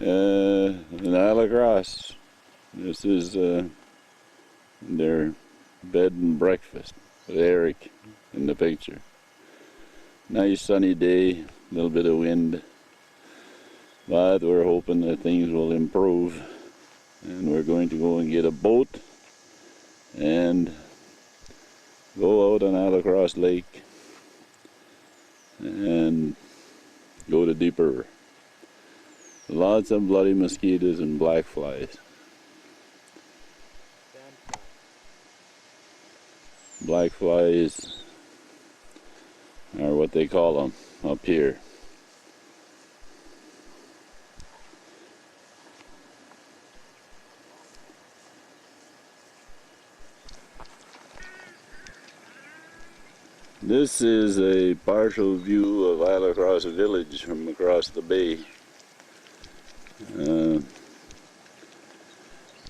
an Alacross. This is their bed and breakfast with Eric in the picture. Nice sunny day, a little bit of wind, but we're hoping that things will improve, and we're going to go and get a boat and go out on Alacross Lake and go to DeepRiver. Lots of bloody mosquitoes and black flies. Black flies are what they call them up here. This is a partial view of Alacross village from across the bay.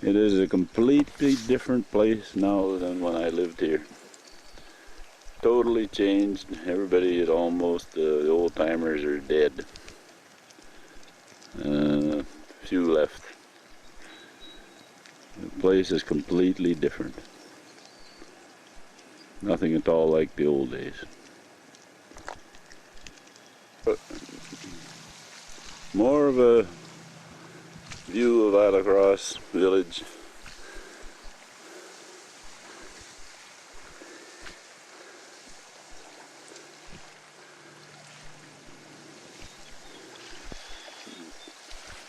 It is a completely different place now than when I lived here. Totally changed. Everybody is almost, the old timers are dead. Few left. The place is completely different. Nothing at all like the old days. But more of a view of Alacross village.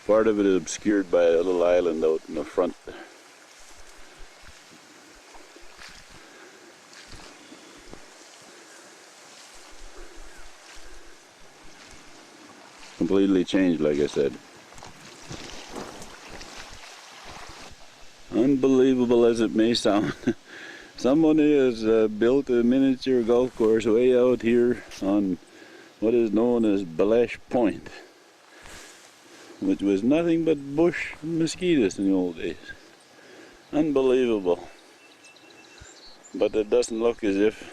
Part of it is obscured by a little island out in the front. Completely changed, like I said. Unbelievable as it may sound, somebody has built a miniature golf course way out here on what is known as Belesh Point, which was nothing but bush and mosquitoes in the old days. Unbelievable. But it doesn't look as if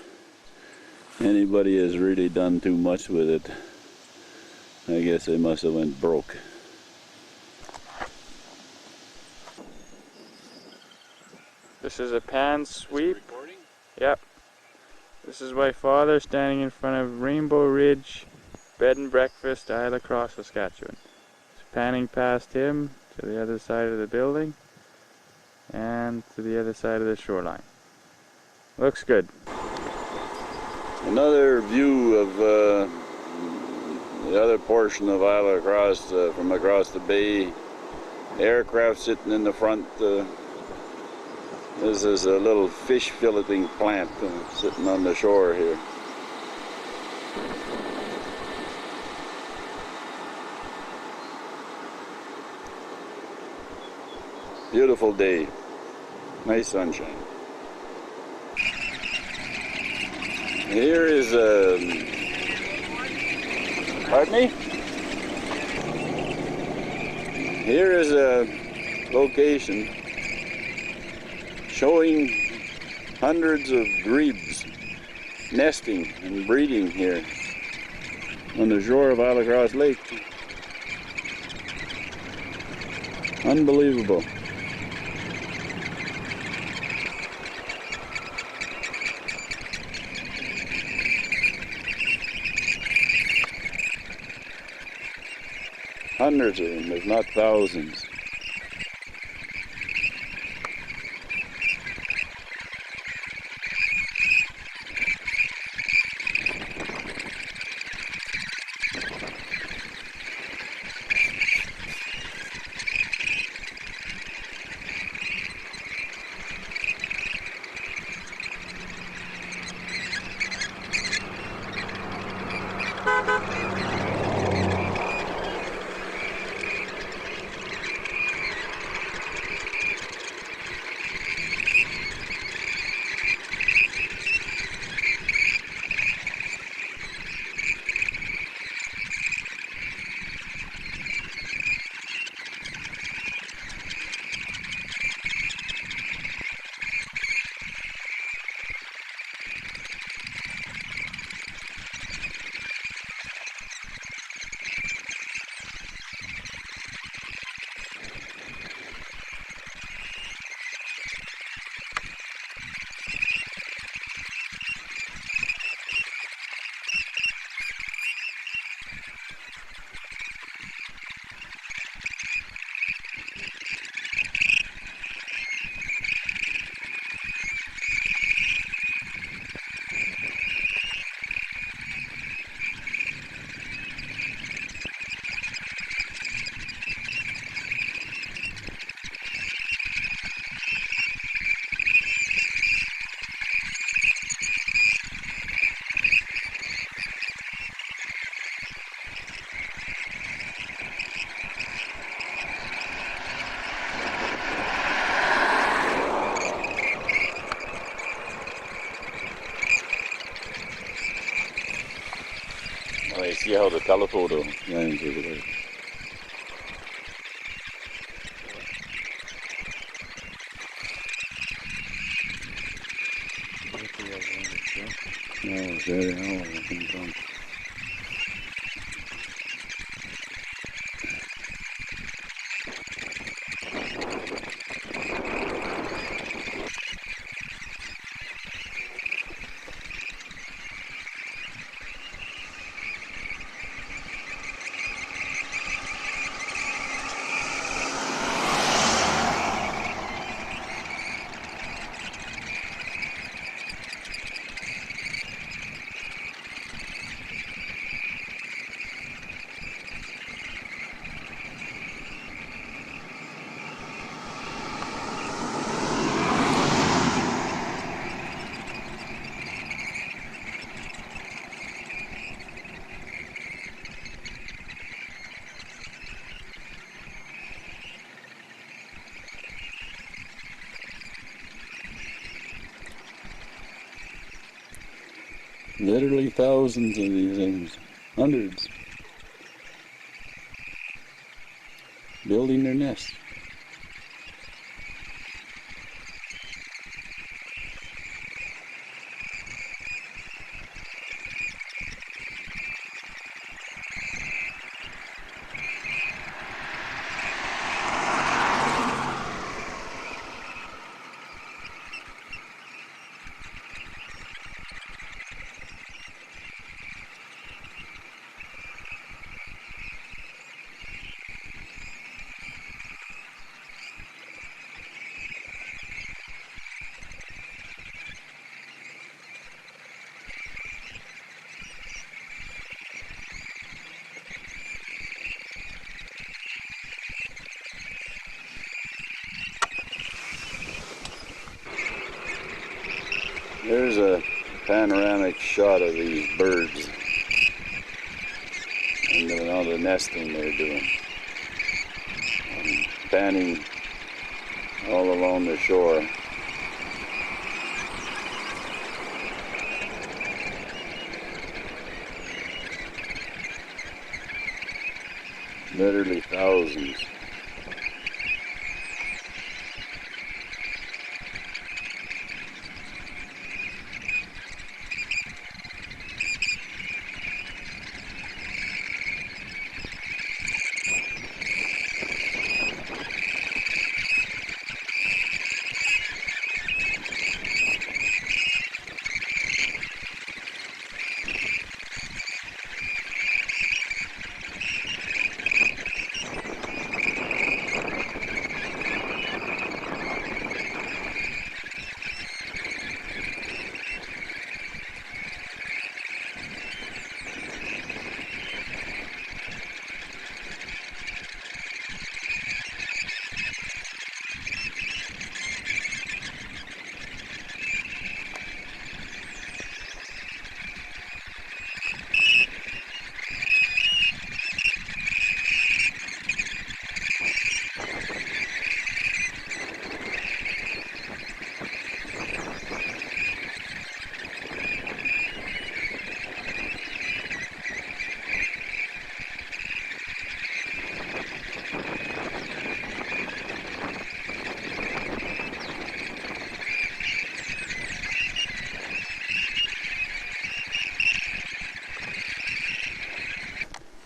anybody has really done too much with it. I guess they must have went broke. This is a pan sweep. Yep. This is my father standing in front of Rainbow Ridge Bed and Breakfast, Alacross, Saskatchewan. It's panning past him to the other side of the building and to the other side of the shoreline. Looks good. Another view of the other portion of Alacross from across the bay. Aircraft sitting in the front. This is a little fish filleting plant sitting on the shore here. Beautiful day. Nice sunshine. Here is pardon me? Here is a location showing hundreds of grebes nesting and breeding here on the shore of Alacross Lake. Unbelievable. Hundreds of them, if not thousands. how the telephoto lands over there. No, very hell, I think on. Literally thousands of these things, hundreds, building their nests. There's a panoramic shot of these birds and all the nesting they're doing. And panning all along the shore. Literally thousands.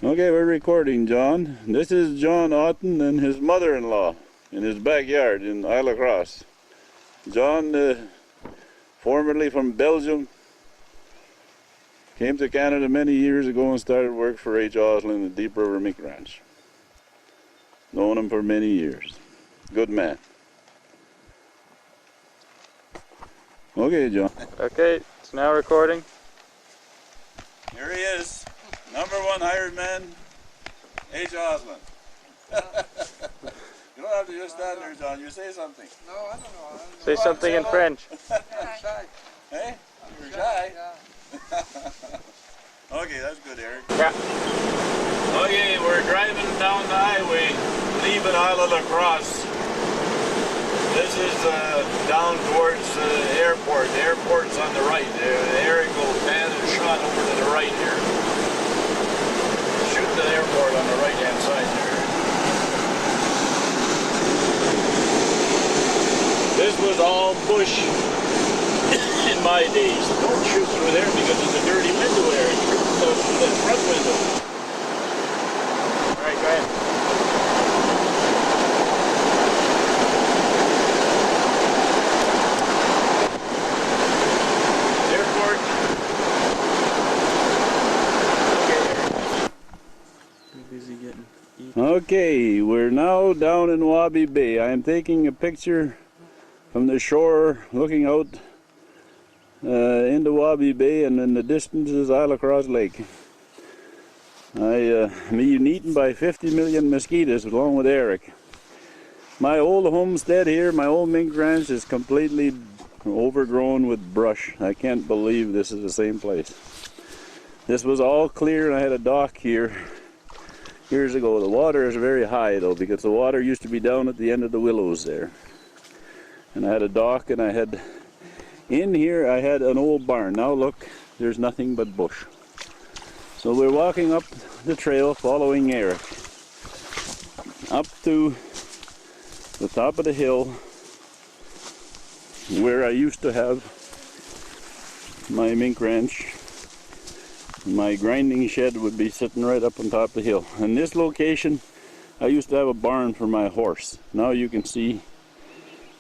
Okay, we're recording, John. This is John Otten and his mother-in-law in his backyard in Isle of Cross. John, formerly from Belgium, came to Canada many years ago and started work for H. Oslin at DeepRiver Mink Ranch. Known him for many years. Good man. Okay, John. Okay, it's now recording. Here he is. #1 hired man, H. Oslin. You don't have to just stand there, John. You say something. No, I don't know. Say something in French. I'm shy. Hey? You're shy? Yeah. Okay, that's good, Eric. Yeah. Okay, we're driving down the highway, leaving Isle of Cross. This is down towards the airport. The airport's on the right. Eric will pan and shot over to the right here. the airport on the right-hand side there. This was all bush in my days. Don't shoot through there because it's a dirty window there. The front window. All right, go ahead. Airport. Busy getting eaten. Okay, we're now down in Wabi Bay. I am taking a picture from the shore looking out into Wabi Bay, and in the distance is Isla Lake. I'm being eaten by 50 million mosquitoes along with Eric. My old homestead here, my old mink ranch, is completely overgrown with brush. I can't believe this is the same place. This was all clear and I had a dock here years ago. The water is very high though, because the water used to be down at the end of the willows there. And I had a dock, and I had, in here I had an old barn. Now look, there's nothing but bush. So we're walking up the trail following Eric up to the top of the hill where I used to have my mink ranch. My grinding shed would be sitting right up on top of the hill. In this location I used to have a barn for my horse. Now you can see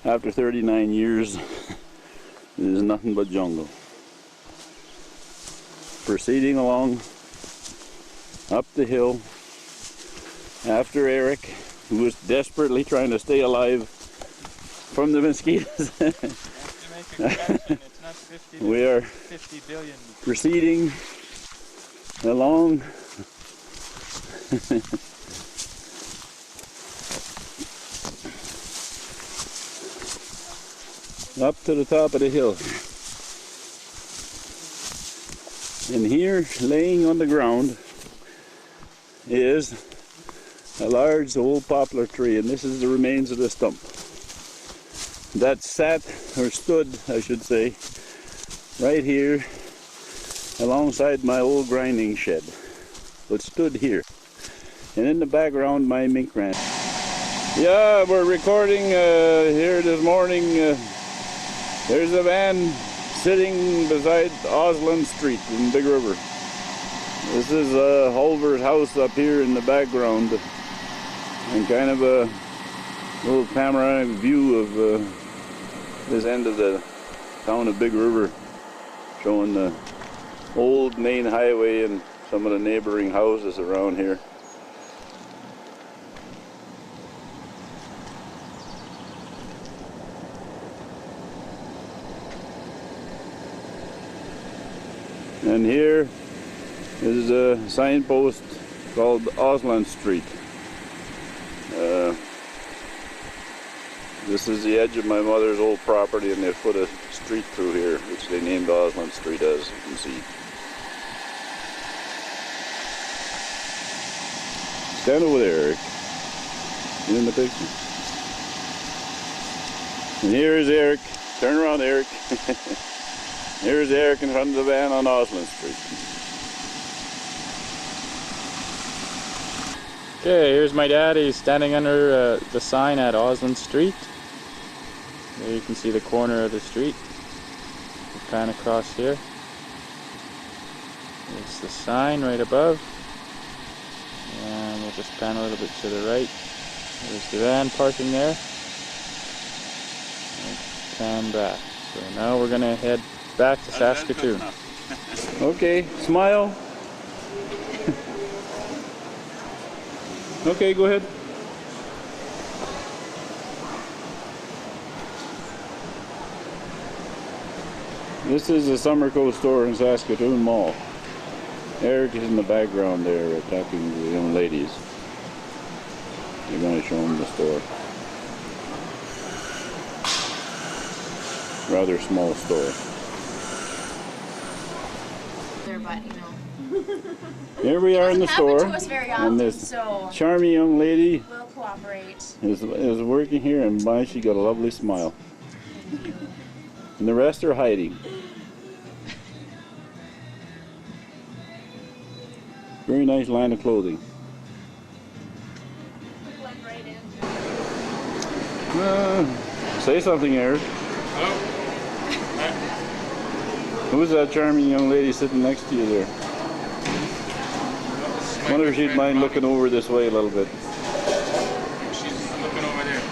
after 39 years there's nothing but jungle. Proceeding along up the hill after Eric, who was desperately trying to stay alive from the mosquitoes. You have to make a correction. It's not 50 We are 50 billion. proceeding along up to the top of the hill. And here, laying on the ground, is a large old poplar tree, and this is the remains of the stump that sat, or stood I should say, right here alongside my old grinding shed. It stood here, and in the background my mink ranch. Yeah, we're recording here this morning. There's a van sitting beside Osland Street in Big River. This is Hulver's house up here in the background, and kind of a little panoramic view of this end of the town of Big River, showing the old main highway and some of the neighboring houses around here. And here is a signpost called Osland Street. This is the edge of my mother's old property, and they put a street through here, which they named Osland Street, as you can see. Stand over there, Eric. Get in the picture. And here is Eric. Turn around, Eric. Here's Eric in front of the van on Osland Street. Okay, here's my dad. He's standing under the sign at Osland Street. There you can see the corner of the street. We'll pan across here. There's the sign right above. And we'll just pan a little bit to the right. There's the van parking there. And pan back. So now we're going to head back to Saskatoon. Okay, smile. Okay, go ahead. This is the Summer Coast store in Saskatoon Mall. Eric is in the background there talking to the young ladies. They're going to show them the store. Rather small store. There, but you know. Here we are in the Doesn't happen store, to us very and often, this so charming young lady we'll cooperate. is working here, and my, she got a lovely smile. And the rest are hiding. Very nice line of clothing. Say something, Eric. Hello? Who's that charming young lady sitting next to you there? Wonder if she'd mind looking over this way a little bit. She's looking over there.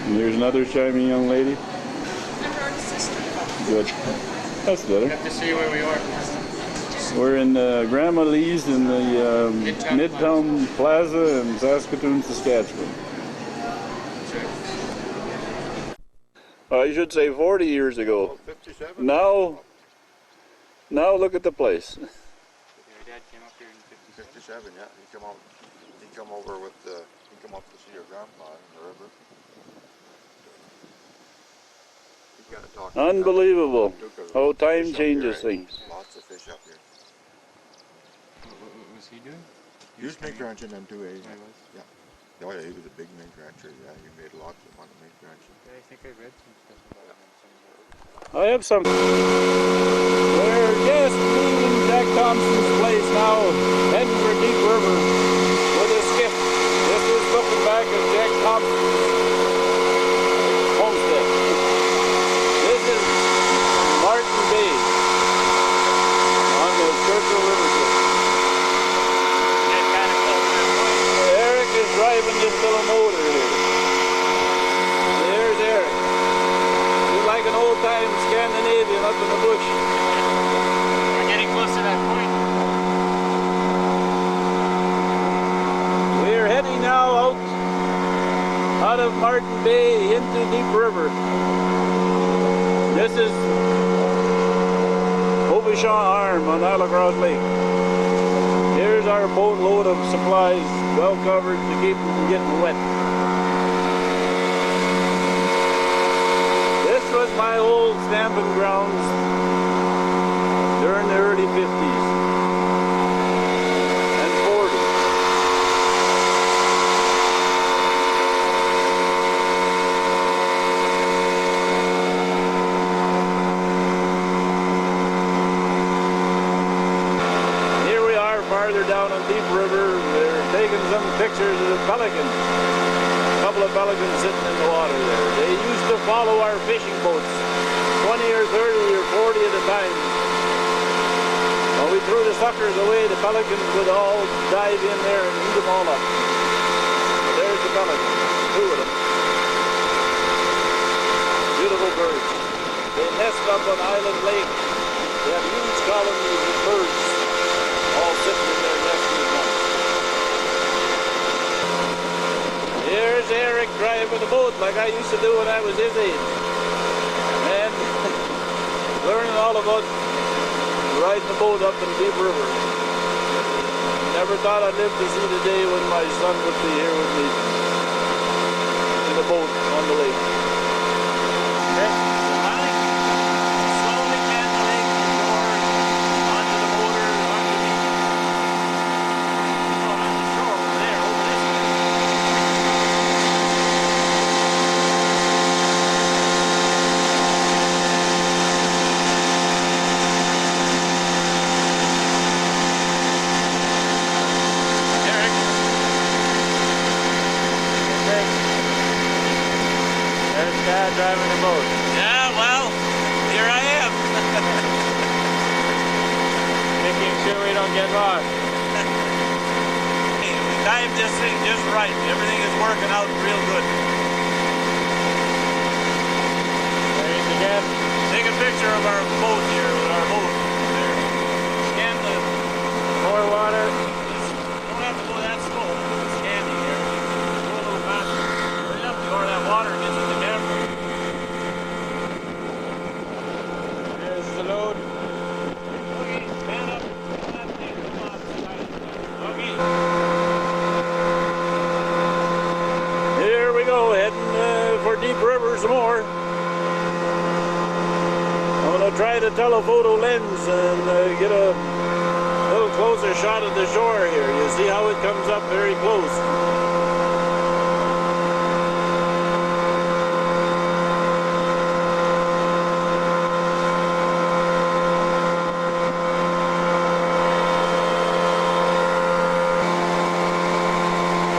And there's another charming young lady. I'm Rory's sister. Good. That's You better. have to see where we are. We're in Grandma Lee's in the Midtown Plaza in Saskatoon, Saskatchewan. I should say 40 years ago. 57? Now look at the place. Your dad came up here in 57. 57, yeah. He come over with he come up to see your grandpa in the river. He got to talk to Unbelievable him. how time changes things. Lots of fish up here. What was he doing? He was mink ranching them too, eh? He was? Yeah. Oh yeah, he was a big mink rancher. Yeah, he made lots of money mink ranching. Yeah, I think I read some stuff about him somewhere. I have some. We're just leaving Jack Thompson's place now, heading for DeepRiver with a skiff. This is looking back at Jack Thompson's homestead. This is Martin Bay on the Churchill River. Eric is driving this little motor here. There's Eric. He's like an old-time Scandinavian up in the bush. We're getting close to that point. We're heading now out of Martin Bay into DeepRiver. This is Aubuchon Arm on Alacross Lake. Here's our boatload of supplies, well covered to keep them from getting wet. This was my old stamping grounds during the early 50s and 40s. Here we are farther down on DeepRiver. They're taking some pictures of the pelicans. A couple of pelicans sitting in the water there. They used to follow our fishing boats, 20 or 30 or 40 at a time. When we threw the suckers away, the pelicans would all dive in there and eat them all up. There's the pelicans, 2 of them. Beautiful birds. They nest up on Island Lake. They have huge colonies of birds all sitting in their nest at once. Here's Eric driving the boat like I used to do when I was his age. And learning all about riding the boat up in DeepRiver. Never thought I'd live to see the day when my son would be here with me in a boat on the lake. Okay. Slowly can the lake before onto the motor, onto the shore over there, over this way. Eric. Okay. There's Dad driving the boat. Yeah, well, here I am. Making sure we don't get lost. Hey, we timed this thing just right. Everything is working out real good. There's again. Take a picture of our boat here, our boat. There. Scan the more water. Don't have to go that slow. Scanning here. Go a little faster. Hurry up before that water gets in the camera. There's the load. Okay, stand up. Okay. Here we go, heading for DeepRiver some more. I'm going to try the telephoto lens and get a little closer shot of the shore here. You see how it comes up very close.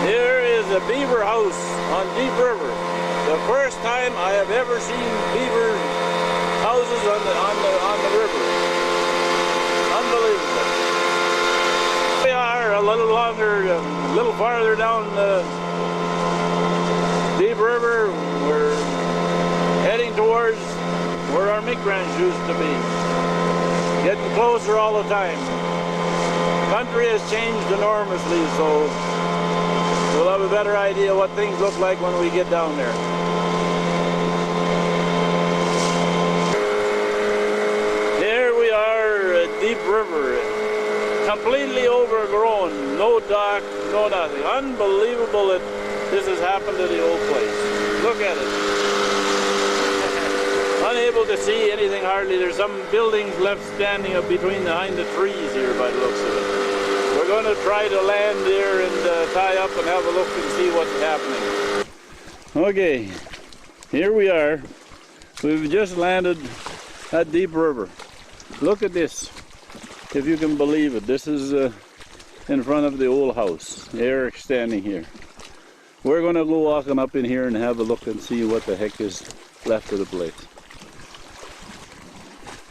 Here a beaver house on Deep River. The first time I have ever seen beaver houses on the river. Unbelievable. We are a little longer, a little farther down the Deep River. We're heading towards where our mink ranch used to be. Getting closer all the time. Country has changed enormously, so we'll have a better idea what things look like when we get down there. Here we are at Deep River, completely overgrown, no dock, no nothing. Unbelievable that this has happened to the old place. Look at it. Unable to see anything hardly. There's some buildings left standing up behind the trees here by the looks of it. We're going to try to land here and tie up and have a look and see what's happening. Okay, here we are. We've just landed at Deep River. Look at this, if you can believe it. This is in front of the old house. Eric standing here. We're going to go walking up in here and have a look and see what the heck is left of the place.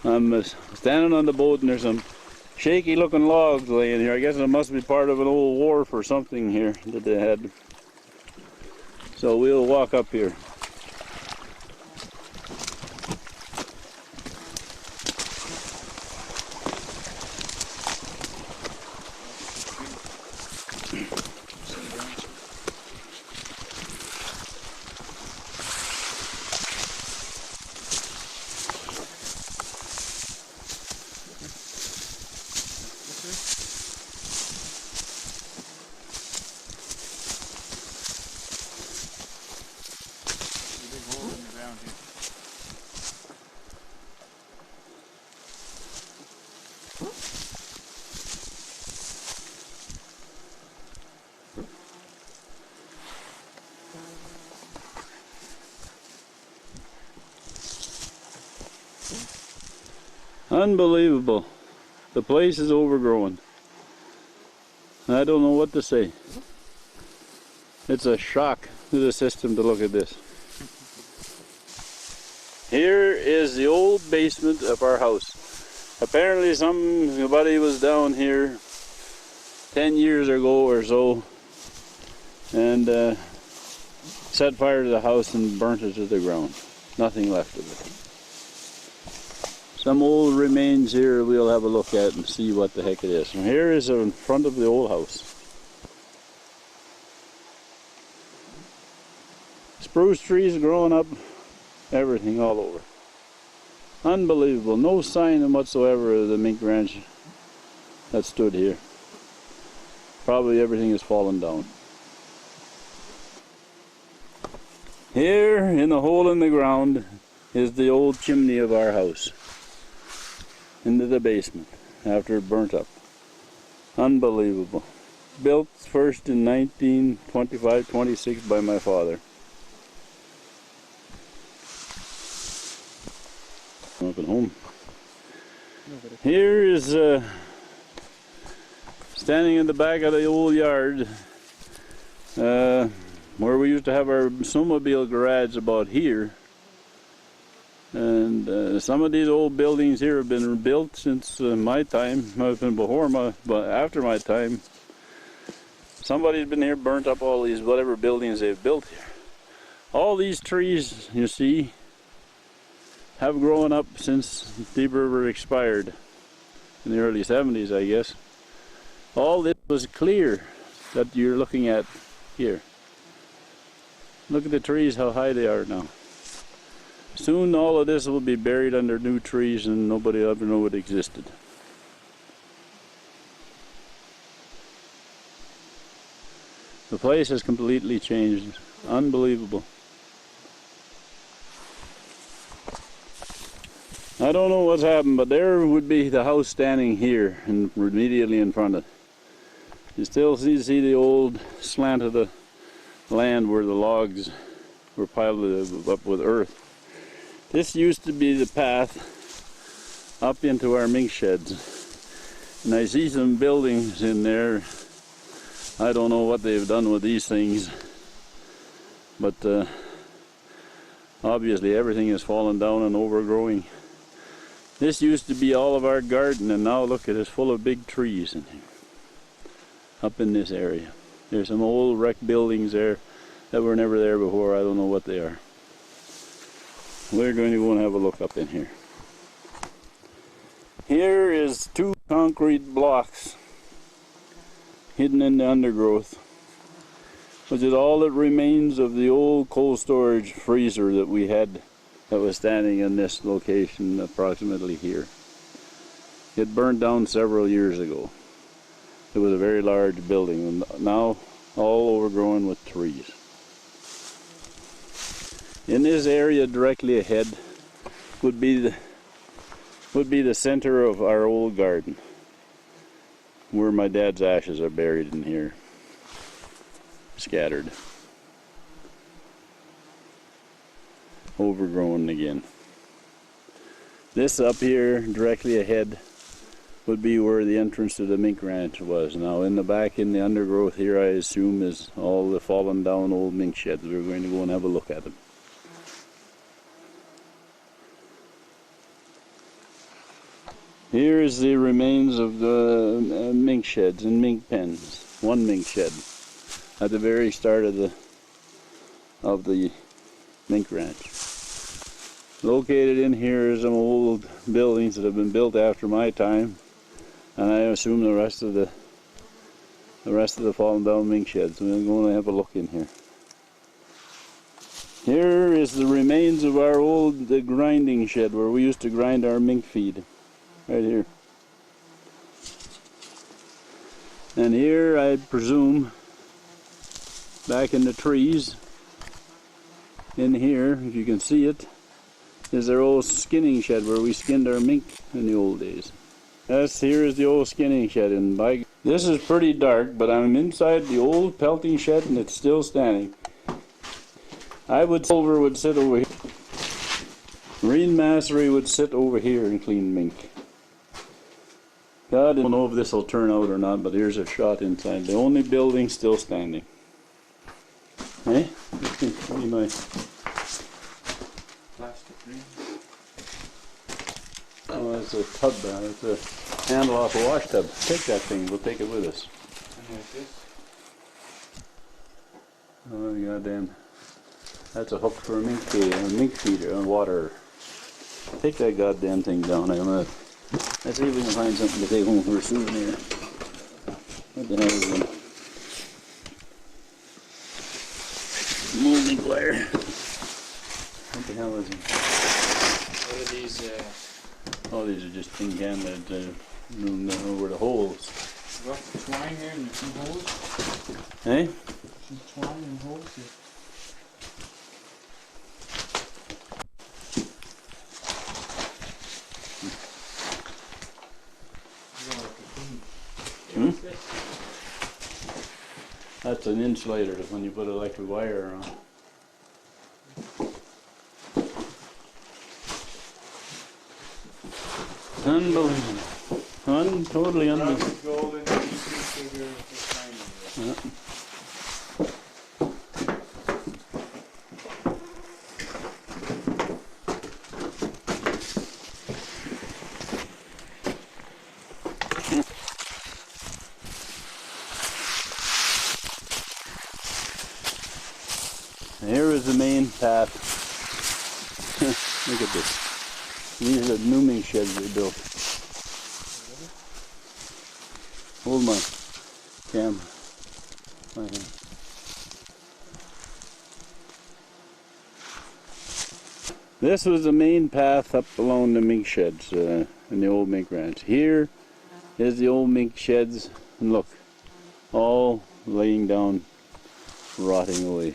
I'm standing on the boat and there's some shaky looking logs laying here. I guess it must be part of an old wharf or something here that they had. So we'll walk up here. Unbelievable. The place is overgrown. I don't know what to say. It's a shock to the system to look at this. Here is the old basement of our house. Apparently somebody was down here 10 years ago or so and set fire to the house and burnt it to the ground. Nothing left of it. Some old remains here we'll have a look at and see what the heck it is. And here is in front of the old house. Spruce trees growing up, everything all over. Unbelievable. No sign whatsoever of the mink ranch that stood here. Probably everything has fallen down. Here in the hole in the ground is the old chimney of our house. Into the basement after it burnt up. Unbelievable. Built first in 1925-26 by my father. Up at home. Here is standing in the back of the old yard where we used to have our snowmobile garage about here. And some of these old buildings here have been built since my time, but after my time. Somebody's been here, burnt up all these whatever buildings they've built here. All these trees you see have grown up since Deep River expired in the early 70s, I guess. All this was clear that you're looking at here. Look at the trees, how high they are now. Soon all of this will be buried under new trees and nobody will ever know it existed. The place has completely changed. Unbelievable. I don't know what's happened, but there would be the house standing here and immediately in front of it. You still see the old slant of the land where the logs were piled up with earth. This used to be the path up into our mink sheds. And I see some buildings in there. I don't know what they've done with these things. but obviously everything has fallen down and overgrowing. This used to be all of our garden, and now look, it is full of big trees in here, up in this area. There's some old wrecked buildings there that were never there before. I don't know what they are. We're going to go and have a look up in here. Here is 2 concrete blocks hidden in the undergrowth, which is all that remains of the old cold storage freezer that we had that was standing in this location approximately here. It burned down several years ago. It was a very large building, and now all overgrown with trees. In this area directly ahead would be the center of our old garden, where my dad's ashes are buried in here, scattered, overgrown again. This up here directly ahead would be where the entrance to the mink ranch was. Now in the back, in the undergrowth here, I assume is all the fallen down old mink sheds. We're going to go and have a look at them. Here is the remains of the mink sheds and mink pens. One mink shed at the very start of the mink ranch. Located in here is some old buildings that have been built after my time, and I assume the rest of the fallen down mink sheds. We're going to have a look in here. Here is the remains of our old grinding shed where we used to grind our mink feed. Right here. And here, I presume, back in the trees, in here, if you can see it, is their old skinning shed where we skinned our mink in the old days. Yes, here is the old skinning shed. And this is pretty dark, but I'm inside the old pelting shed and it's still standing. Silver would sit over here. Marine Massery would sit over here and clean mink. God, I don't know if this will turn out or not, but here's a shot inside. The only building still standing. Eh? Give me my Plastic ring. Oh, that's a tub. That's a handle off a wash tub. Take that thing. We'll take it with us. And like this. Oh, goddamn. That's a hook for a mink feeder, a water. Take that goddamn thing down. Let's see if we can find something to take home for a souvenir. What the hell is it? Molding wire. What the hell is it? What are these? Oh, these are just tin cans that over the holes. Got twine here and some holes. Eh? Some twine and holes here. That's an insulator when you put electric wire on. Unbelievable. Totally unbelievable. Yeah. Here is the main path. Look at this. These are the new mink sheds they built. Hold my camera. Okay. This was the main path up along the mink sheds in the old mink ranch. Here is the old mink sheds, and look, all laying down, rotting away.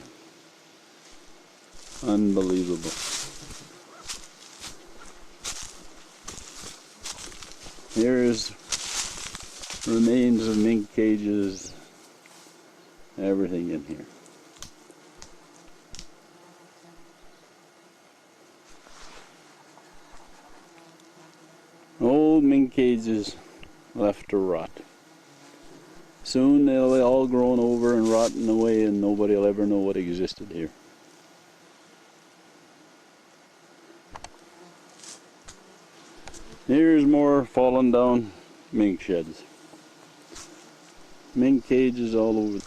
Unbelievable. Here is remains of mink cages, everything in here. Old mink cages left to rot. Soon they'll be all grown over and rotten away and nobody will ever know what existed here. Here's more fallen down mink sheds. Mink cages all over.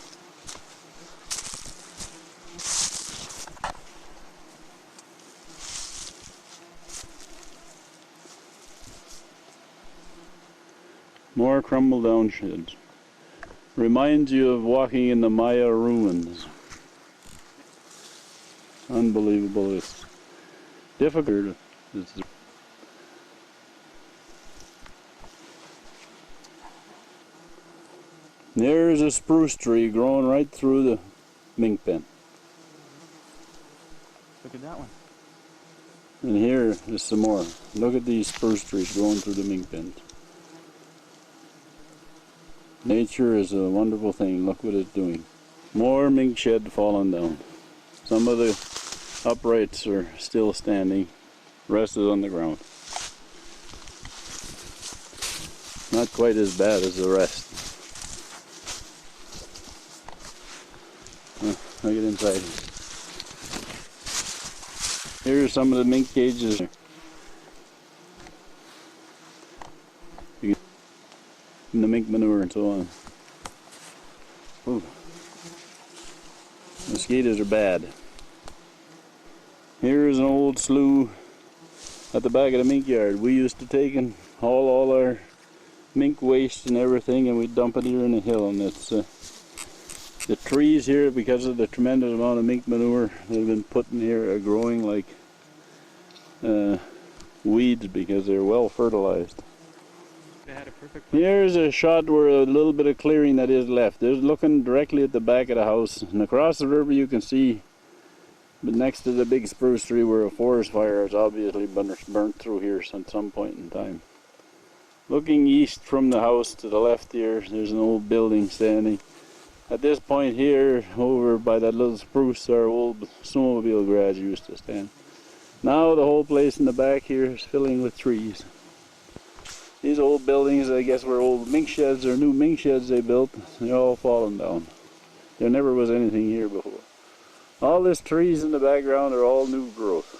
More crumbled down sheds. Reminds you of walking in the Maya ruins. Unbelievable. It's difficult. There's a spruce tree growing right through the mink pen. Look at that one. And here is some more. Look at these spruce trees growing through the mink pens. Nature is a wonderful thing. Look what it's doing. More mink shed falling down. Some of the uprights are still standing. The rest is on the ground. Not quite as bad as the rest. Look at inside. Here's some of the mink cages. And the mink manure and so on. Ooh. Mosquitoes are bad. Here's an old slough at the back of the mink yard. We used to take and haul all our mink waste and everything, and we'd dump it here in the hill. And it's the trees here, because of the tremendous amount of mink manure that have been put in here, are growing like weeds because they're well fertilized. They had a perfect. Here's a shot where a little bit of clearing that is left. There's looking directly at the back of the house, and across the river you can see, but next to the big spruce tree, where a forest fire has obviously been burnt through here at some point in time. Looking east from the house to the left here, there's an old building standing. At this point here, over by that little spruce, our old snowmobile garage used to stand. Now the whole place in the back here is filling with trees. These old buildings, I guess, were old mink sheds or new mink sheds they built. They're all fallen down. There never was anything here before. All these trees in the background are all new growth.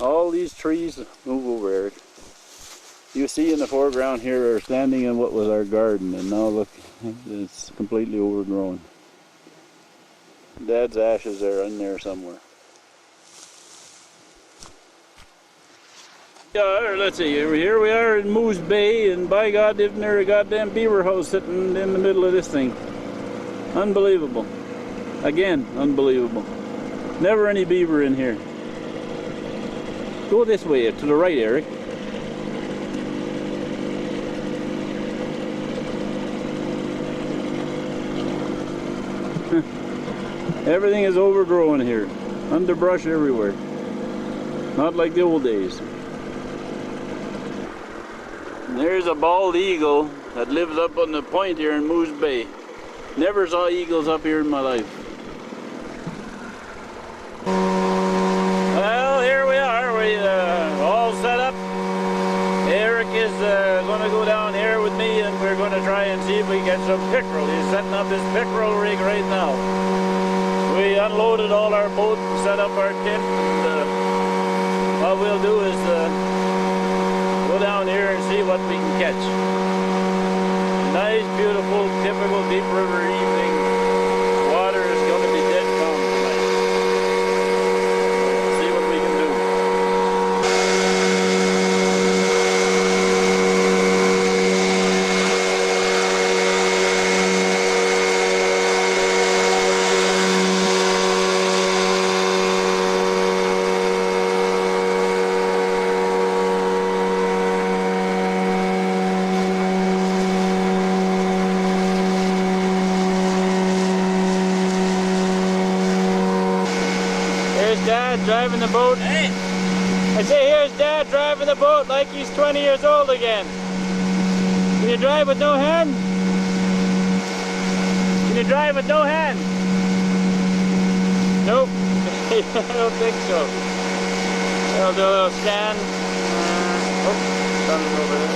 All these trees, move over, Eric. You see in the foreground here are standing in what was our garden, and now look, it's completely overgrown. Dad's ashes are in there somewhere. Yeah, let's see, here we are in Moose Bay, and by God, isn't there a goddamn beaver house sitting in the middle of this thing? Unbelievable. Again, unbelievable. Never any beaver in here. Go this way, to the right, Eric. Everything is overgrown here. Underbrush everywhere. Not like the old days. There's a bald eagle that lives up on the point here in Moose Bay. Never saw eagles up here in my life. Well, here we are. We all set up. Eric is going to go down here with me, and we're going to try and see if we get some pickerel. He's setting up his pickerel rig right now. We unloaded all our boat and set up our tent, and what we'll do is go down here and see what we can catch. Nice, beautiful, typical DeepRiver evening. Water is going to be dead calm tonight. We'll see what we can do. Dad driving the boat. Hey! I say, here's Dad driving the boat like he's 20 years old again. Can you drive with no hand? Can you drive with no hand? Nope. I don't think so. I'll do a little scan. Sun's over there.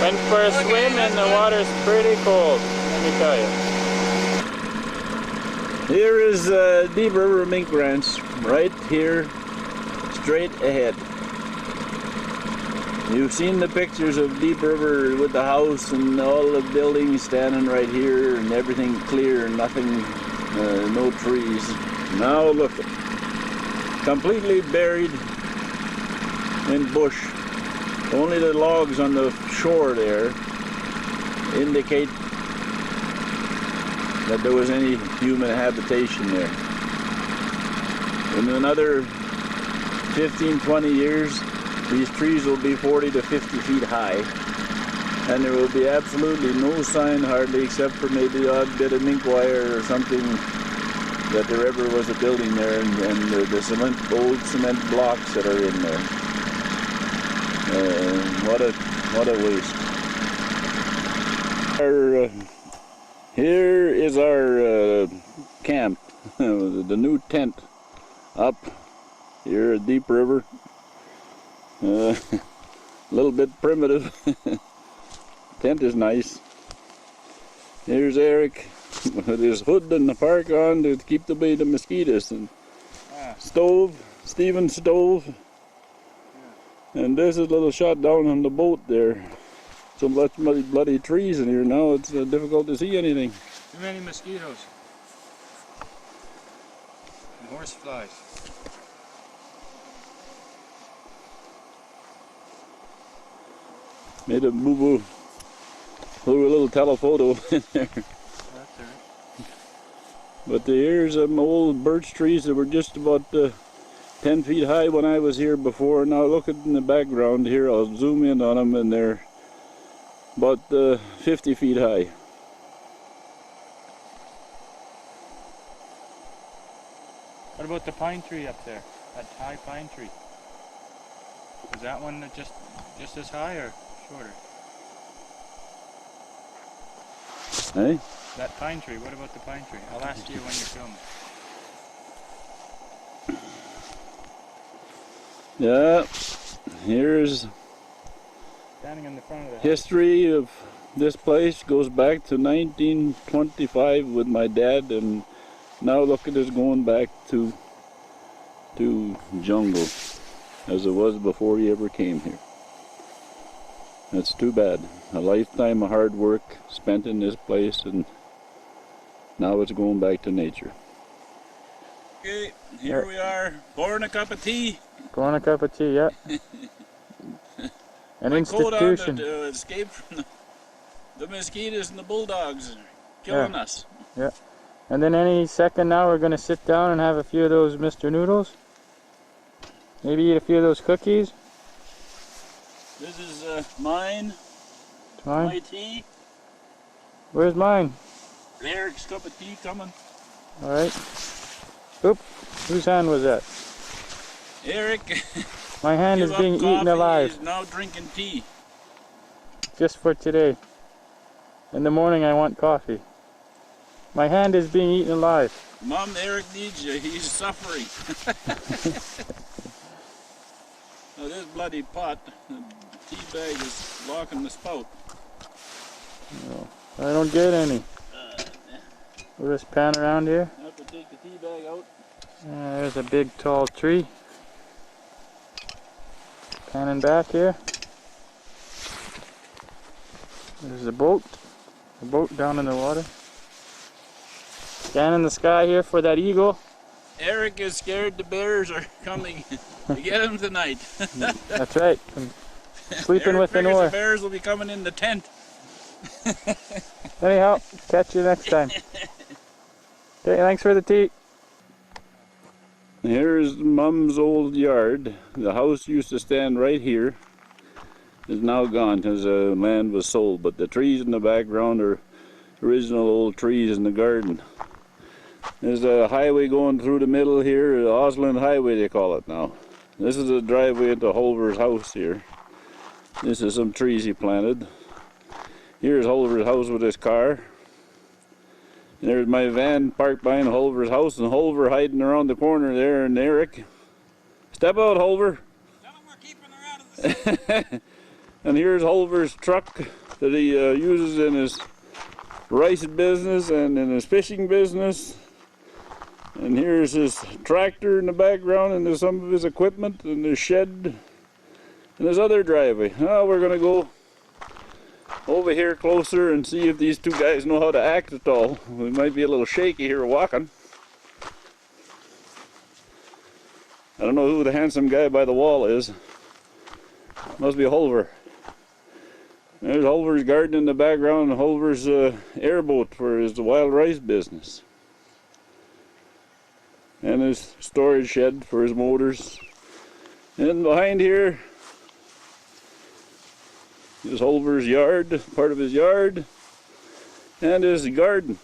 Went for a swim and the water's pretty cold, let me tell you. Here is DeepRiver Mink Ranch, right here, straight ahead. You've seen the pictures of DeepRiver with the house and all the buildings standing right here and everything clear, nothing, no trees. Now look, completely buried in bush. Only the logs on the shore there indicate that there was any human habitation there. In another 15, 20 years, these trees will be 40 to 50 feet high, and there will be absolutely no sign hardly, except for maybe the odd bit of mink wire or something, that there ever was a building there, and the old cement blocks that are in there. What a waste. Here is our camp, the new tent up here at DeepRiver. A little bit primitive. Tent is nice. Here's Eric with his hood and the park on to keep away the mosquitoes. And stove, Stephen's stove. And this is a little shot down on the boat there. So much bloody trees in here now, it's difficult to see anything. Too many mosquitoes. And horse flies. Made a boo-boo. Blew a little telephoto in there. That's all right. But here's some old birch trees that were just about 10 feet high when I was here before. Now look at in the background here, I'll zoom in on them, and they're about 50 feet high. What about the pine tree up there? That high pine tree? Is that one just as high or shorter? Hey? That pine tree, what about the pine tree? I'll ask you when you're filming. Yeah, here's Standing in the front of the house. history of this place. Goes back to 1925 with my dad, and now look at us going back to jungle as it was before he ever came here. That's too bad. A lifetime of hard work spent in this place, and now it's going back to nature. Okay, here we are, pouring a cup of tea. Going a cup of tea, yeah. An institution. To escape from the mosquitoes and the bulldogs killing us. Yeah. And then any second now we're going to sit down and have a few of those Mr. Noodles. Maybe eat a few of those cookies. This is mine. Mine. My tea. Where's mine? Eric's cup of tea coming. Alright. Oop. Whose hand was that? Eric. My hand is being eaten alive. He's now drinking tea. Just for today. In the morning I want coffee. My hand is being eaten alive. Mom, Eric needs you. He's suffering. Now this bloody pot, the tea bag is blocking the spout. No, I don't get any. We'll just pan around here. I have to take the tea bag out. There's a big tall tree. Panning back here. There's a boat down in the water. Scanning the sky here for that eagle. Eric is scared the bears are coming to get him tonight. That's right. I'm sleeping Eric with an figures oar. the bears will be coming in the tent. Anyhow, catch you next time. Okay, thanks for the tea. Here's Mom's old yard. The house used to stand right here. It's now gone because the land was sold, but the trees in the background are original old trees in the garden. There's a highway going through the middle here, the Osland Highway they call it now. This is the driveway into Holver's house here. This is some trees he planted. Here's Holver's house with his car. And there's my van parked behind Holver's house, and Holver hiding around the corner there, and Eric. Step out, Holver. Tell them we're keeping her out of the city. And here's Holver's truck that he uses in his rice business and in his fishing business. And here's his tractor in the background, and there's some of his equipment, and his shed, and his other driveway. Now we're going to go over here closer and see if these two guys know how to act at all. We might be a little shaky here walking. I don't know who the handsome guy by the wall is. Must be Holver. There's Holver's garden in the background, and Holver's airboat for his wild rice business. And his storage shed for his motors. And behind here is Holver's yard, part of his yard, and his garden.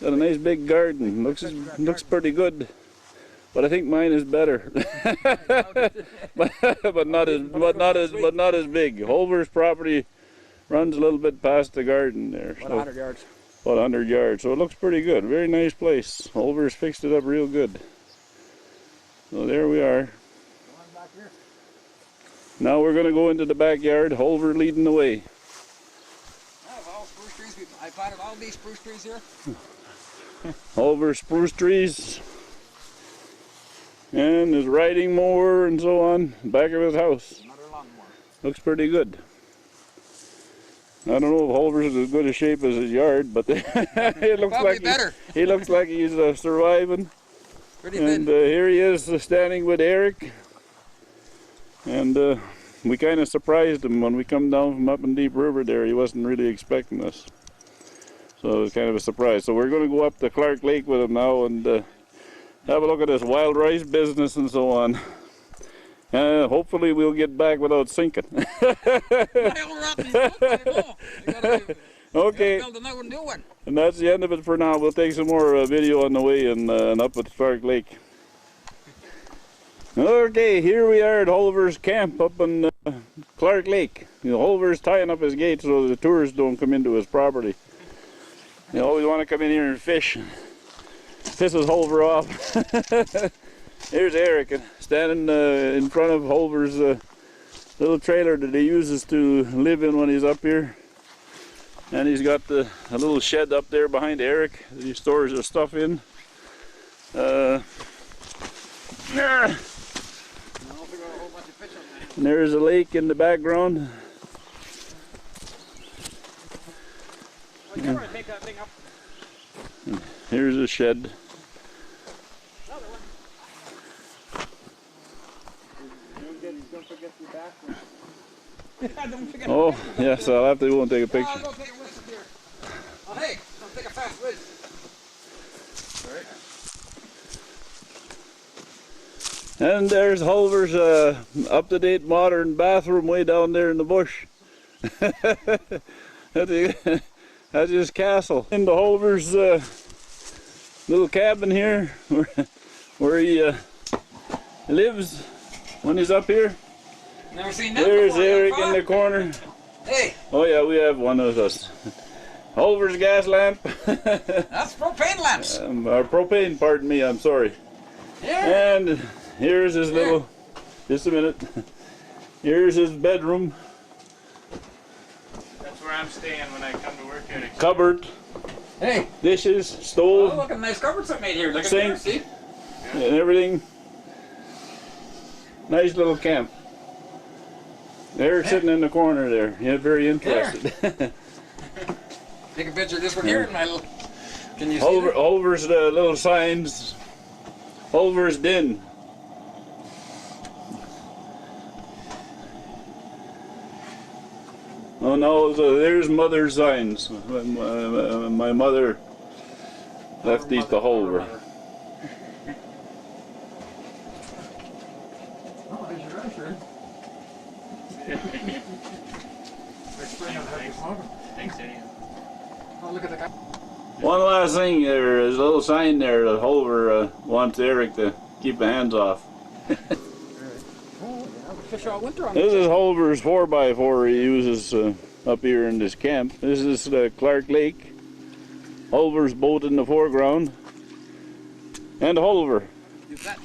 Got a nice big garden. Looks pretty good. But I think mine is better. but not as big. Holver's property runs a little bit past the garden there. About 100 yards. About 100 yards. So it looks pretty good. Very nice place. Holver's fixed it up real good. So there we are. Back here. Now we're going to go into the backyard. Holver leading the way. I have all spruce trees. I planted all these spruce trees here. Holver spruce trees. And his riding mower and so on, back of his house. Another lawnmower. Looks pretty good. I don't know if Holver's as good a shape as his yard, but it looks Probably like better. He looks like he's surviving. Pretty And good. here he is standing with Eric. And we kind of surprised him when we come down from up in DeepRiver there. He wasn't really expecting us. So it was kind of a surprise. So we're going to go up to Clark Lake with him now and have a look at this wild rice business and so on. Hopefully we'll get back without sinking. Okay, Build another new one. and that's the end of it for now. We'll take some more video on the way and up at Clark Lake. Okay, here we are at Holver's camp up in Clark Lake. You know, Holver's tying up his gate so the tourists don't come into his property. They always want to come in here and fish. Pisses Holver off. Here's Eric standing in front of Holver's little trailer that he uses to live in when he's up here. And he's got a little shed up there behind Eric that he stores his stuff in. And there's a lake in the background. Take that thing up. Here's a shed. Don't forget the bathroom. Don't forget Oh, yes, I'll have to go and take a picture. I'll go take a whiz here. Oh, hey, don't take a fast whiz. And there's Holver's up-to-date modern bathroom way down there in the bush. That's his castle. Into Holver's little cabin here where he lives when he's up here. Never seen that There's before, Eric huh? in the corner. Hey, Oh yeah, we have one of us. Holver's gas lamp. that's propane lamps. Or propane, pardon me, I'm sorry. Yeah. And here's his little, just a minute. Here's his bedroom. That's where I'm staying when I come to work here. Cupboard, Hey, dishes, oh, stove, look at the nice cupboards I made here. Look at Sink. there, see? and everything. Nice little camp. They're sitting in the corner there. Yeah, very interested. Take a picture of this one here in my little. Can you see Holver, it? Holver's little signs. Holver's Den. Oh no, so there's mother's signs. My mother left these to Holver. Oh, there's your other shirt. Thanks, Eddie. Oh, look at the guy. One last thing, there's a little sign there that Holver wants Eric to keep the hands off. Oh, yeah, we fish all winter on This is Holver's 4x4 he uses up here in this camp. This is Clark Lake. Holver's boat in the foreground. And Holver. Use that.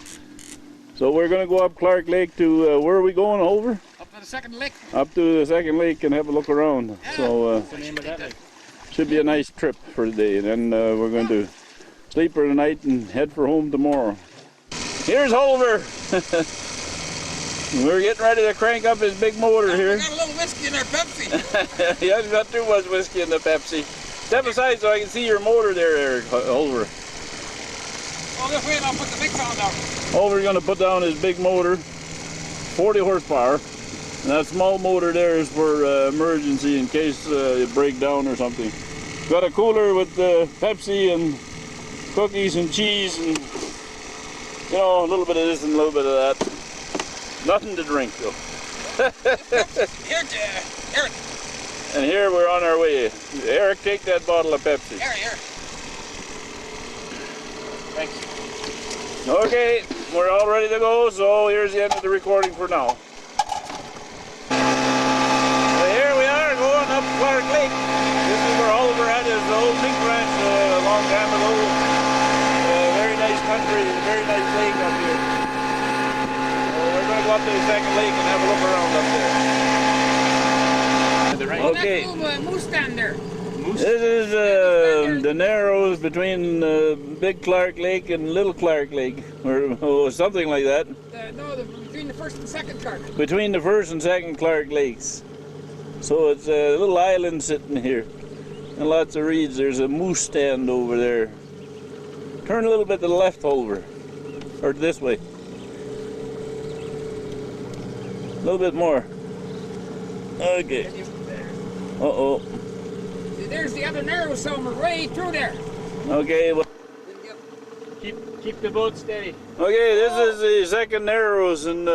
So we're going to go up Clark Lake to, where are we going, Holver? Up to the second lake. Up to the second lake and have a look around. So What's the name of that lake? should be a nice trip for the day. And then we're going to sleep for the night and head for home tomorrow. Here's Holver. We're getting ready to crank up his big motor here. We got a little whiskey in our Pepsi. He hasn't got too much whiskey in the Pepsi. Step aside so I can see your motor there, Eric. Holver. Oh, this way and I'll put the big sound down. Holver's going to put down his big motor, 40 horsepower. And that small motor there is for emergency in case it break down or something. Got a cooler with Pepsi and cookies and cheese and, you know, a little bit of this and a little bit of that. Nothing to drink though. Here, Eric. And here we're on our way. Eric, take that bottle of Pepsi. Here. Thanks. Okay, we're all ready to go, so here's the end of the recording for now. So here we are going up Clark Lake. This is where Oliver had his old mink ranch a long time ago. Very nice country, very nice lake up here. So we're going to go up to the second lake and have a look around up there. Okay. Oh, that little moose stand there. This is the narrows between Big Clark Lake and Little Clark Lake, or something like that. Between the first and second Clark. Between the first and second Clark Lakes. So it's a little island sitting here. And lots of reeds. There's a moose stand over there. Turn a little bit to the left, over. Or this way. A little bit more. Okay. Uh-oh. There's the other narrow somewhere way through there. Okay, well. Keep the boat steady. Okay, this is the second narrows in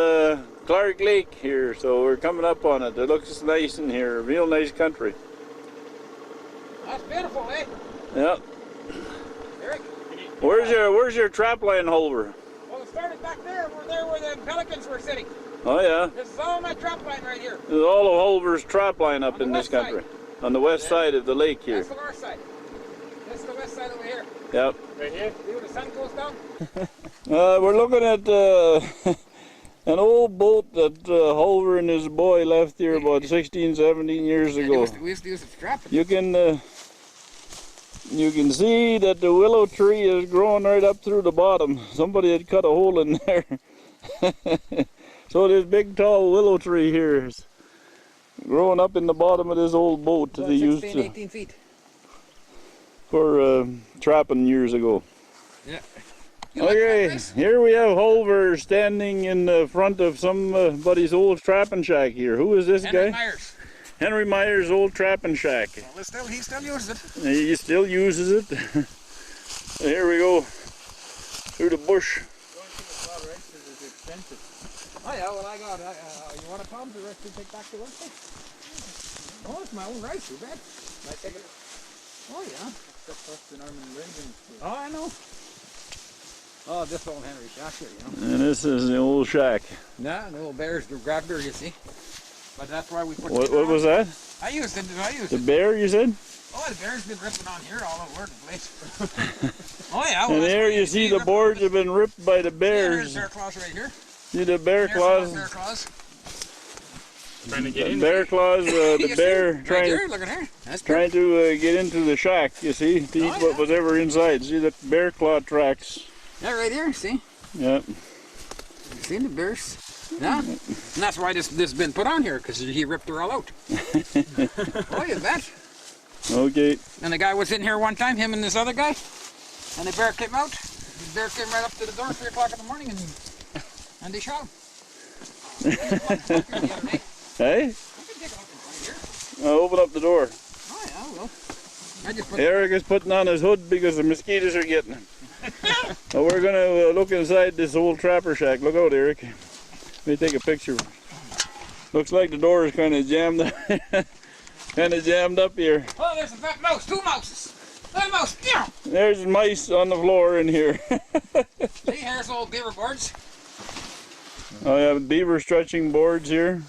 Clark Lake here, so we're coming up on it. It looks nice in here, real nice country. That's beautiful, eh? Yep. Eric? Where's your trap line, Holver? Well, it started back there. We're there where the pelicans were sitting. Oh yeah. This is all my trap line right here. There's all of Holver's trap line up On the in this west country. On the west side of the lake here. That's the north side. That's the west side over here. Yep. Right here? See where the sun goes down? We're looking at an old boat that Holver and his boy left here about 16, 17 years ago. We used to use it for trapping. You can see that the willow tree is growing right up through the bottom. Somebody had cut a hole in there. So this big tall willow tree here is growing up in the bottom of this old boat that they used 16, to 18 feet. for trapping years ago. Yeah. Okay, here we have Holver standing in the front of somebody's old trapping shack here. Who is this Henry guy? Myers. Henry Myers' old trapping shack. Well, he still uses it. He still uses it. Here we go through the bush. Oh yeah, well I got you want a Tom? The rest you take back to work? Oh, it's my own rice, you bet. I take it. Oh yeah. Oh, I know. Oh, this old Henry shack here, you know. And this is the old shack. Nah, the old bears do grab beer, you see. But that's why we put. What was that? I used it. The bear, you said? Oh, the bear's been ripping on here all over the place. Oh yeah. Well, And there you see the boards have been ripped by the There's bears. bear claws right here. See the bear There's claws? bear claws. Trying to get in. Bear claws, the You see? bear Right trying there, look at her. That's trying to get into the shack, you see, to eat what was ever inside. See the bear claw tracks. Yeah, right here. See? Yep. You see the bears? Yeah. And that's why this has been put on here, because he ripped her all out. Oh, you bet. Okay. And the guy was in here one time, him and this other guy, and the bear came out. The bear came right up to the door 3 o'clock in the morning, and they shot him. Hey? You can take a look inside here. Open up the door. Oh yeah, well. I just put Eric is putting on his hood because the mosquitoes are getting him. So we're going to look inside this old trapper shack. Look out, Eric. Let me take a picture. Looks like the door is kind of jammed up here. Oh, there's a fat mouse, 2 mouses. Little mouse, yeah. There's mice on the floor in here. See, here's old beaver boards. Oh, yeah, beaver stretching boards here.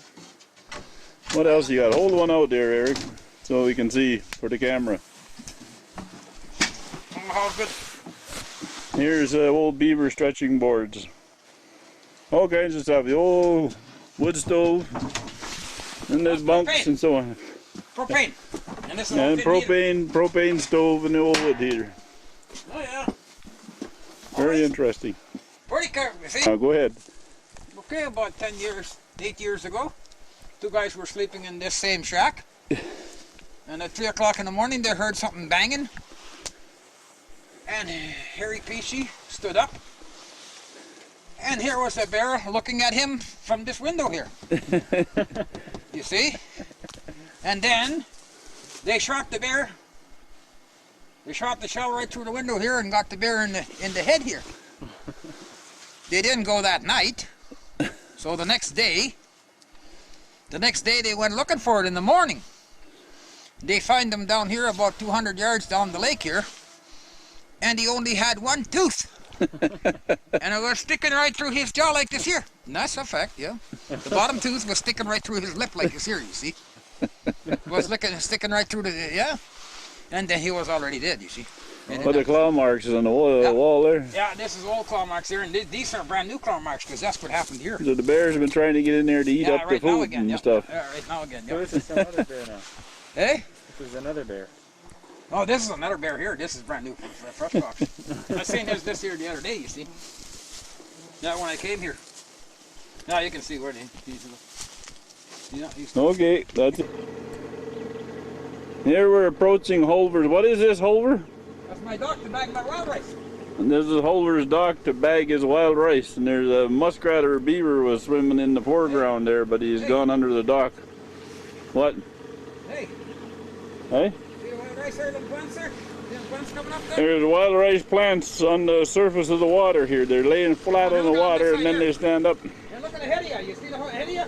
What else you got? Hold one out there, Eric, so we can see for the camera. Oh, how good. Here's old beaver stretching boards. All kinds of stuff. The old wood stove, and there's bunks and so on. Propane. And this is And propane stove and the old wood heater. Oh yeah. Very interesting. Pretty careful, you see? Go ahead. Okay, about 10 years, 8 years ago, two guys were sleeping in this same shack. And at 3 o'clock in the morning, they heard something banging. And Harry Peachy stood up. And here was a bear looking at him from this window here. You see? And then they shot the bear. They shot the shell right through the window here and got the bear in the head here. They didn't go that night. So the next day they went looking for it in the morning. They find him down here about 200 yards down the lake here. And he only had one tooth. And it was sticking right through his jaw like this here. And that's a fact, yeah. The bottom tooth was sticking right through his lip like this here, you see. It was sticking right through the, yeah. And then he was already dead, you see. But the claw marks is on the wall there. Yeah, this is old claw marks here, and these are brand new claw marks because that's what happened here. So the bears have been trying to get in there to eat up the food and stuff. Yeah, right now again. So this is some other bear now. Hey? This is another bear. Oh, this is another bear here. This is brand new for fresh box. I seen this here the other day, you see. Yeah, when I came here. Now you can see where he's Okay, that's it. Here we're approaching Holver's. What is this, Holver? That's my dock to bag my wild rice. And this is Holver's dock to bag his wild rice. And there's a muskrat or a beaver was swimming in the foreground there, but he's gone under the dock. What? Hey. Hey? See the wild rice there, little plants there? See the plants coming up there? There's wild rice plants on the surface of the water here. They're laying flat on the water and then they stand up. Yeah, look ahead of you. You see the ahead of you?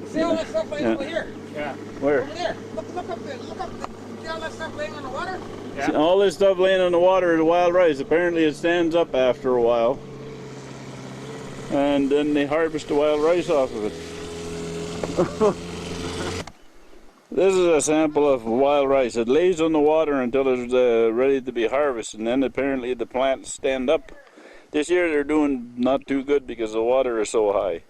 You see all that stuff laying over here? Yeah. Where? Over there. Look up there. Look up there. See all that stuff laying on the water? Yeah. See, all this stuff laying on the water is wild rice. Apparently it stands up after a while. And then they harvest the wild rice off of it. This is a sample of wild rice. It lays on the water until it's ready to be harvested, and then apparently the plants stand up. This year they're doing not too good because the water is so high.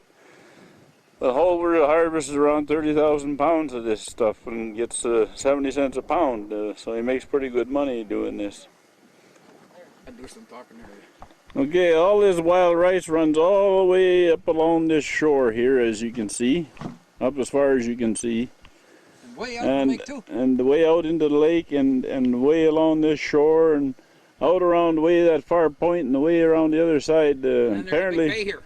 The Holver harvests around 30,000 pounds of this stuff and gets 70 cents a pound, so he makes pretty good money doing this. I'll do some talking there. Okay, all this wild rice runs all the way up along this shore here, as you can see, up as far as you can see. And way out the lake too. And way out into the lake and way along this shore and out around way that far point and the way around the other side. And apparently, there's a big bay here.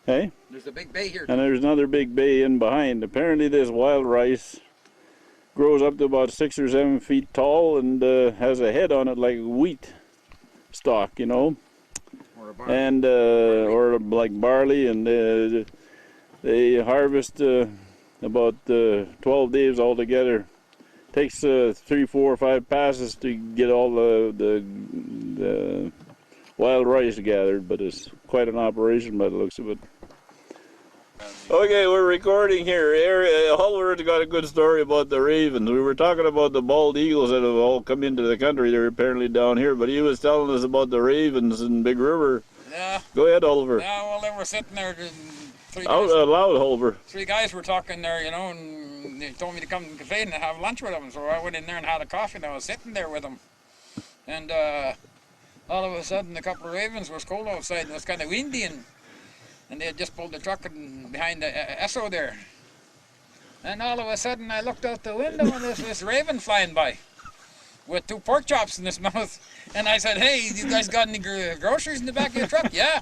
Hey? There's a big bay here. And there's another big bay in behind. Apparently this wild rice grows up to about 6 or 7 feet tall and has a head on it like wheat stalk, you know. Or a barley. And or like barley, and they harvest about 12 days altogether. Takes 3, 4, 5 passes to get all the wild rice gathered, but it's quite an operation by the looks of it. Okay, we're recording here. Holver's got a good story about the ravens. We were talking about the bald eagles that have all come into the country. They're apparently down here, but he was telling us about the ravens in Big River. Yeah. Go ahead, Holver. Yeah, well, they were sitting there. Out loud, Holver. 3 guys were talking there, you know, and they told me to come to the cafe and have lunch with them. So I went in there and had a coffee, and I was sitting there with them. And all of a sudden, a couple of ravens was cold outside, and it was kind of windy, and they had just pulled the truck behind the Esso there. And all of a sudden, I looked out the window, and there's this raven flying by with 2 pork chops in his mouth. And I said, "Hey, you guys got any groceries in the back of your truck?" "Yeah.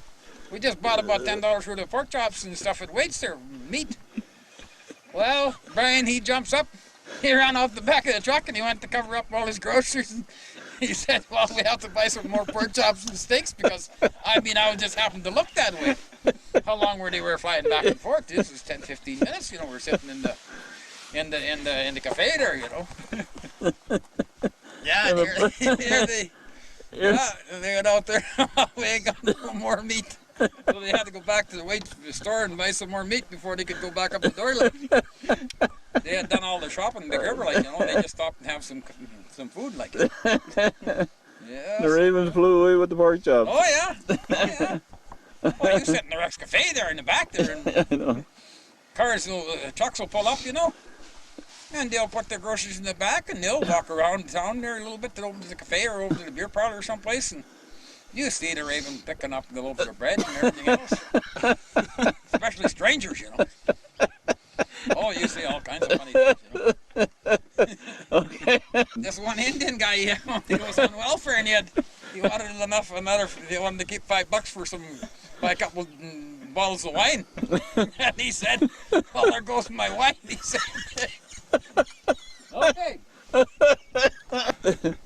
We just bought about $10 worth of pork chops and stuff at weights there, meat." Well, Brian, he jumps up. He ran off the back of the truck and he went to cover up all his groceries. He said, "Well, we have to buy some more pork chops and steaks because, I just happened to look that way." How long were they flying back and forth? This is 10, 15 minutes, you know, we're sitting in the cafe there, you know. Yeah, they went out there. We ain't got no more meat. So they had to go back to the store and buy some more meat before they could go back up the door. Like. They had done all the shopping in Big River, like, you know. They just stopped and have some food, like. Yeah. The ravens flew away with the pork chops. Oh yeah. Oh yeah. Oh, you sit in the Rex Cafe there in the back there, and I know. trucks will pull up, you know, and they'll put their groceries in the back, and they'll walk around town there a little bit to over to the cafe or over to the beer parlor or someplace, and You see the raven picking up the loaves of bread and everything else. Especially strangers, you know. Oh, you see all kinds of funny things, you know. Okay. This one Indian guy, he was on welfare and he wanted he wanted to keep $5 for buy a couple bottles of wine. And he said, well, there goes my wine, he said. Okay.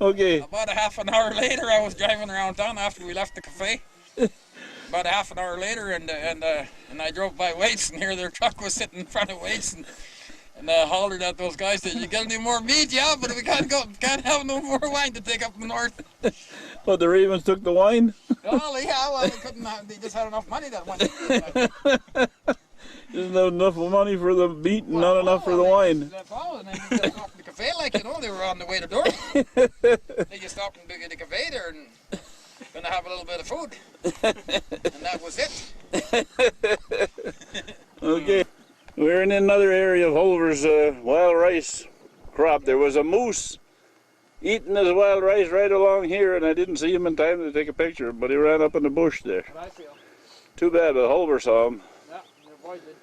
Okay. About a half an hour later, I was driving around town after we left the cafe. About a half an hour later, and I drove by Waits, and here their truck was sitting in front of Waits, and I hollered at those guys, "Did you get any more meat? Yeah, but we can't have no more wine to take up the north." But the ravens took the wine? Well, yeah, well, they couldn't. They just had enough money that one. Isn't there enough money for the meat and not enough for the wine? That's all, and then they just stopped in the cafe, like, you know, they were on the way to door. They just stopped in the cafe there and gonna have a little bit of food, and that was it. Okay. We're in another area of Holver's wild rice crop. There was a moose eating his wild rice right along here, and I didn't see him in time to take a picture, but he ran up in the bush there. I feel. Too bad, but Holver saw him. Yeah, your boy did.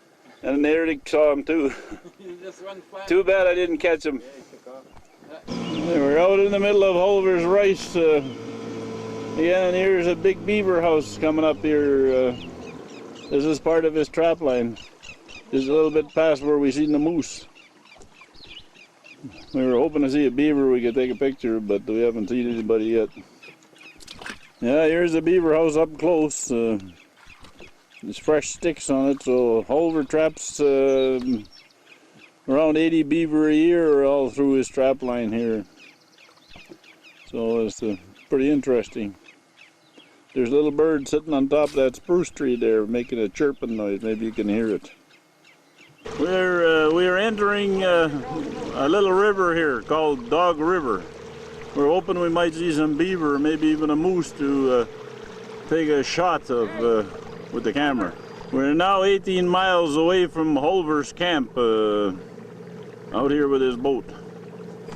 And Eric saw him too. He just went flat. Too bad I didn't catch him. Yeah, he took off. We're out in the middle of Holver's rice. Yeah, and here's a big beaver house coming up here. This is part of his trap line. This is a little bit past where we seen the moose. We were hoping to see a beaver we could take a picture, but we haven't seen anybody yet. Yeah, here's the beaver house up close. There's fresh sticks on it, so Holver traps around 80 beaver a year all through his trap line here. So it's pretty interesting. There's a little bird sitting on top of that spruce tree there making a chirping noise. Maybe you can hear it. We're entering a little river here called Dog River. We're hoping we might see some beaver, maybe even a moose to take a shot of with the camera. We're now 18 miles away from Holver's camp, out here with his boat.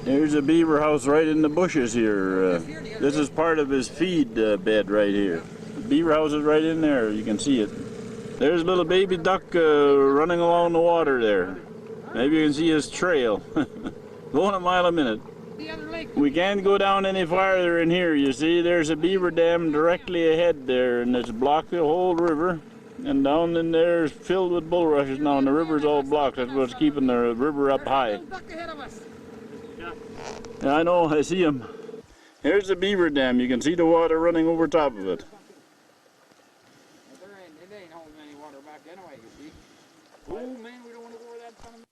There's a beaver house right in the bushes here. This is part of his feed bed right here. The beaver house is right in there, you can see it. There's a little baby duck running along the water there. Maybe you can see his trail. Going a mile a minute. We can't go down any farther in here. You see, there's a beaver dam directly ahead there, and it's blocked the whole river. And down in there is filled with bulrushes now, and the river's all blocked. That's what's keeping the river up high. Yeah, I know, I see him. Here's the beaver dam. You can see the water running over top of it. It ain't holding any water back anyway, you see. Oh man, we don't want to go over that son of a